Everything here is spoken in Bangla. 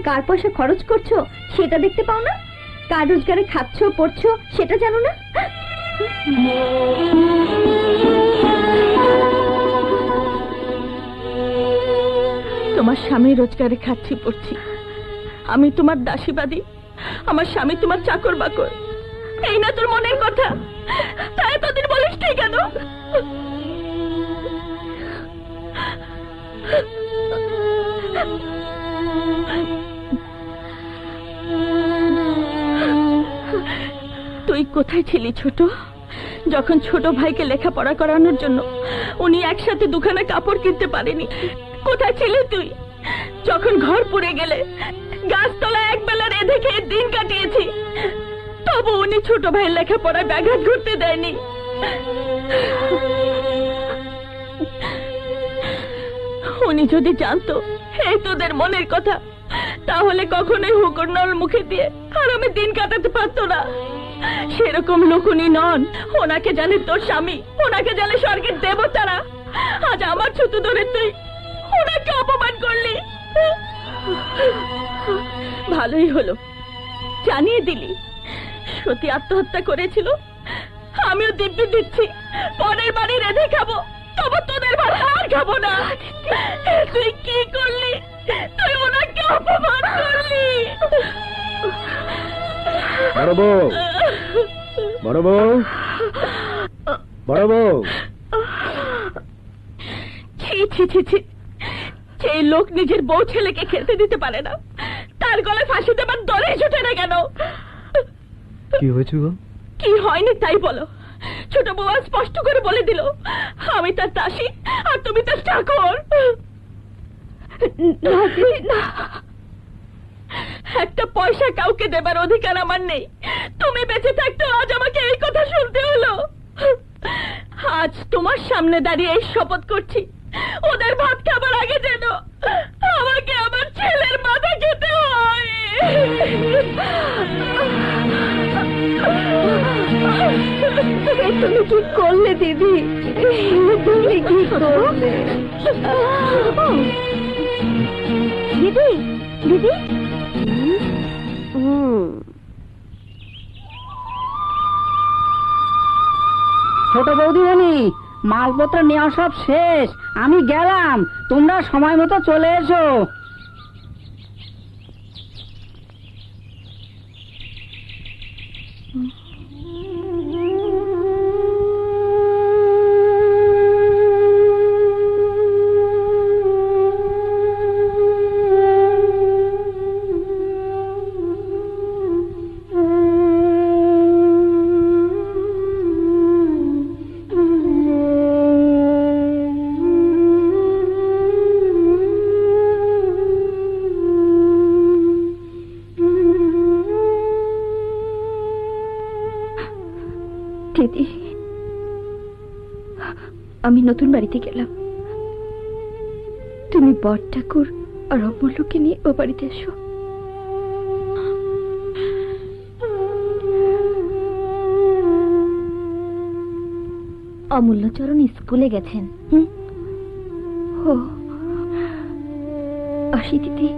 কার পয়সা খরচ করছো সেটা দেখতে পাও না? কার রোজগারে খাচ্ছো পড়ছো সেটা জানো না? তোমার স্বামী রোজগারে খাচ্ছি পড়ছি, আমি তোমার দাসীবাদী, আমার স্বামী তোমার চাকর বাকর, এই না তোর মনের কথা? তাই এতদিন বলিস ঠিক কেন? তুই কোথায় ছিলি ছোট, যখন ছোট ভাইকে লেখাপড়া করানোর জন্য উনি একসাথে দুখানা কাপড় কিনতে পারেনি? কোথায় ছিলি তুই যখন ঘর পুড়ে গেলে গাছতলা একবেলা রেঁধে খেয়ে দিন কাটিয়েছি, তবু উনি ছোট ভাইয়ের লেখাপড়ায় ব্যাঘাত ঘটতে দেয়নি? উনি যদি জানতো এই তোদের মনের কথা, তাহলে কখনোই হুকুরনল মুখে দিয়ে আর আমি দিন কাটাতে পারতো না। সেরকম লোক উনি নন। ওনাকে জানে তোর স্বামী, ওনাকে জানে স্বর্গের দেবতারা। আজ আমার ছুতো ধরে তুই ওনাকে অপমান করলি। ভালোই হলো জানিয়ে দিলি। সতী আত্মহত্যা করেছিল, আমিও দিব্যি দিচ্ছি পরের বাড়ি রেঁধে খাবো, তবে তোদের ভাত আর খাবো না। তুই কি করলি? তুই ওনাকে অপমান করলি। বড় বউ, বড় বউ, বড় বউ। ছি ছি ছি ছি, যে লোক নিজের বউ ছেলেকে খেলতে দিতে পারে না, তার গলায় ফাঁসি দেবার দলেই জুটে না কেন? কি হয়েছে গো? কি হয়নি তাই বলো। ছোট বউ স্পষ্ট করে বলে দিল আমি তার দাসী আর তুমি তার চাকর। একটা পয়সা কাউকে দেবার অধিকার আমার নেই। তুমি বেঁচে থাকতে আজ আমাকে এই কথা শুনতে হলো। আজ তোমার সামনে দাঁড়িয়ে এই শপথ করছি, ওদের ভাত খাবার আগে যেন আমাকে আমার ছেলের মাথা খেতে হয়। তুমি কি করলে দিদি? তুমি কি করলে দিদি? দিদি ছোট বৌদিমণি, মালপত্র নেওয়া সব শেষ, আমি গেলাম, তোমরা সময় মতো চলে এসো। দিদি, আমি নতুন বাড়িতে গেলাম, তুমি বর ঠাকুর আর অমূল্যকে নিয়ে ও বাড়িতে এসো। অমূল্যচরণ স্কুলে গেছেন। ও আসি দিদি।